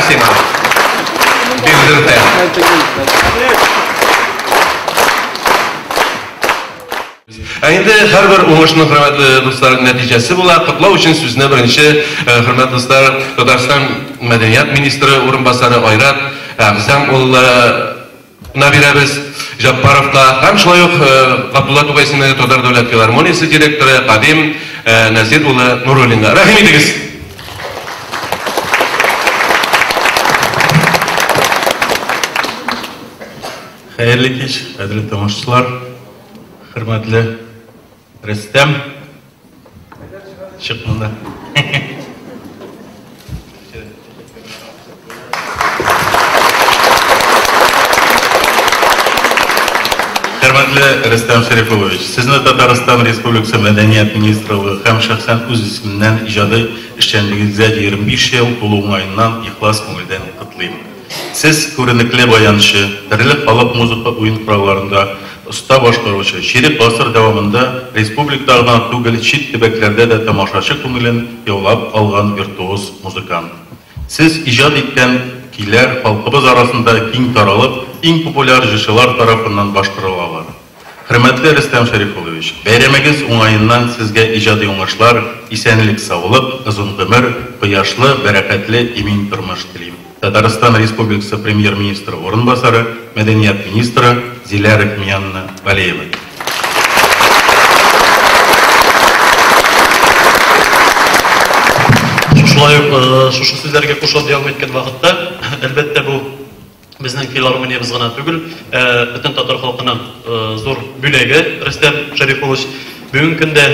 Спасибо. Бигзирте. Endi har bir o'ngishni hurmatli do'stlar natijasi bo'la. Qutlov uchun so'zni birinchi hurmatli do'stlar Tatariston madaniyat ministri o'rinbosari Oyrat Ag'zam o'g'li nabiramiz Jabbarovga ham shunday Abdulla Tug'aysinning Tatar davlat filarmoniyasi direktori Qadim Nazir o'g'li Nurulinga rahmat edingiz. Xayrli kech, qadrli tomoshabinlar, hurmatli Rustam chiqmanda. Hurmatli Rustam Sharipovich, sizni Tatariston Respublikasi madaniyat ministrligi ham shaxsan o'z ismimdan ijodiy ishchanligingizga 25 yil to'lug'idan ixlos ko'ngildan qutlayman. Siz ko'rinishli bayanışı, birlik halk muzika o'yin qurollarında usta boshqaruvchi, şerik asır davomida respublikalardan tug'il chet tibaklarda da tomoshachi ko'ngilin yo'lab olgan virtuoz muzikant. Siz ijod etgan kuylar xalqimiz arasında keng taralib, eng populyar ijrochilar tarafından boshqariladi. Hurmatli Rustam Sharipovich, bayramingiz o'ng'ayidan sizga ijodiy o'ng'ishlar, esenlik, sog'lik, uzun umr, quyoshli, barakatli, emin turmush tilayman. Tatariston Respublikasi Premier-ministri o'rinbosari, Madaniyat ministri Zila Rahmiyanna Valiyeva. Шулай шушы сүзләргә кушылып дәвам иткән вакытта, әлбәттә бу безнең филармониябыз гына түгел, бөтен татар халкының зур бүлеге. Рөстәм Шарипович бүгенге көндә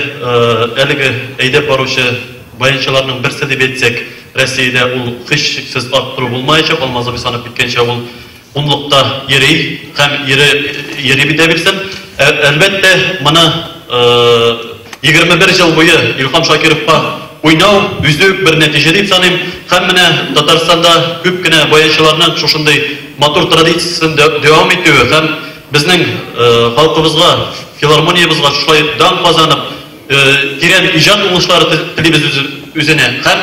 әлеге әйдәп баручы баянчыларның берсе дип әйтсәк, Россиядә ул һичшиксез арттыру булмаячак, алмазы санап киткәнчә ул унлыкта йөри һәм йөри бит бирсен. Әлбәттә, моны 21 ел буе Илһам Шакировка уйнау үздек бер нәтиҗә дип саныйм. Һәм менә Татарстанда күп кенә баянчыларның шушындай матур традициясын дәвам итүе һәм безнең халкыбызга, филармониябызга шулай дан казанып, тирән иҗат уңышлары телибез үзенә һәм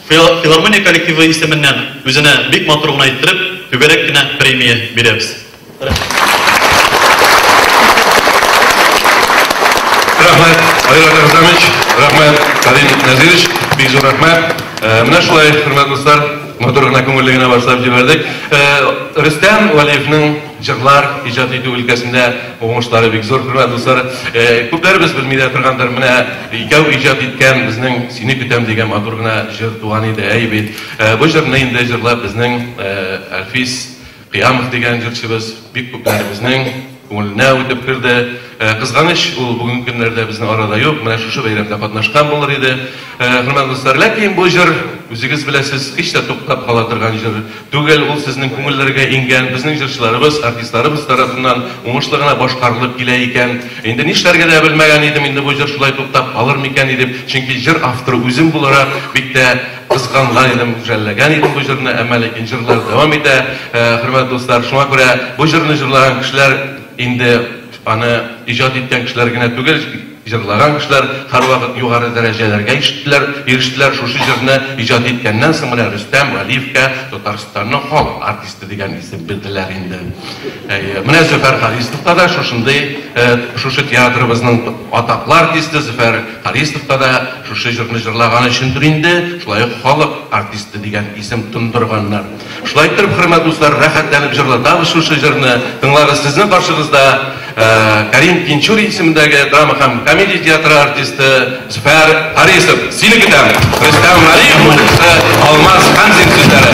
филармония коллективы исеменнән үзенә бик матур гына иттереп, түгәрәк кенә премия бирәбез. Рәхмәт, Айрат Агъзамович, рәхмәт, Qadim Nazirich, бик зур рәхмәт. Менә шулай, хөрмәтле дуслар, матур гына күңеллегенә башлап җибәрдек. Рөстәм Валиевның җырлар иҗат итү өлкәсендә уңышлары бик зур, хөрмәтле дуслар. Күпләребез белмидә торгандыр, менә икәү иҗат иткән безнең Сине көтәм дигән матур гына җыр туган иде, әйбит. Бу җырны инде җырлап безнең Әлфис Кыямов дигән җырчыбыз бик күпләребезнең күңеленә үтеп керде. Кызганыч, ул бүгенге көннәрдә безнең арада юк. Менә шушы бәйрәмдә катнашкан булыр иде. Хөрмәтле дуслар, ләкин бу җыр үзегез беләсез, һич тә туктап кала торган җыр түгел. Ул сезнең күңелләргә ингән, безнең җырчыларыбыз, артистларыбыз тарафыннан уңышлы гына башкарылып килә икән. Инде нишләргә дә белмәгән идем, инде бу җыр шулай туктап калыр микән дип, чөнки җыр авторы үзем буларак бик тә кызганган идем, жәлләгән идем бу җырны, әмма ләкин җырлар дәвам итә. Хөрмәтле дуслар, шуңа күрә бу җырны җырлаган кешеләр инде аны иҗат иткән кешеләр генә түгел, җырлаган кешеләр һәрвакыт югары дәрәҗәләргә ирештеләр. Шушы җырны иҗат иткәннән соң менә Рөстәм Валиевка Татарстанның халык артисты дигән исем бирделәр инде. Менә Зөфәр Харистовка да шушындай, шушы театрыбызның атаклы артисты Зөфәр Харистовка да шушы җырны җырлаган өчендер инде шулай халык артисты дигән исем тондырганнар. Шулай итеп, хөрмәтле дуслар, рәхәтләнеп җырлатабыз шушы җырны. Тыңлагыз, сезнең каршыгызда Карим Пинчури исемендәге драма һәм комедия театры артисты Зөфәр Харисов. Сине көтәм. Рөстәм Валиев, Алмаз Ханзин сүзләре.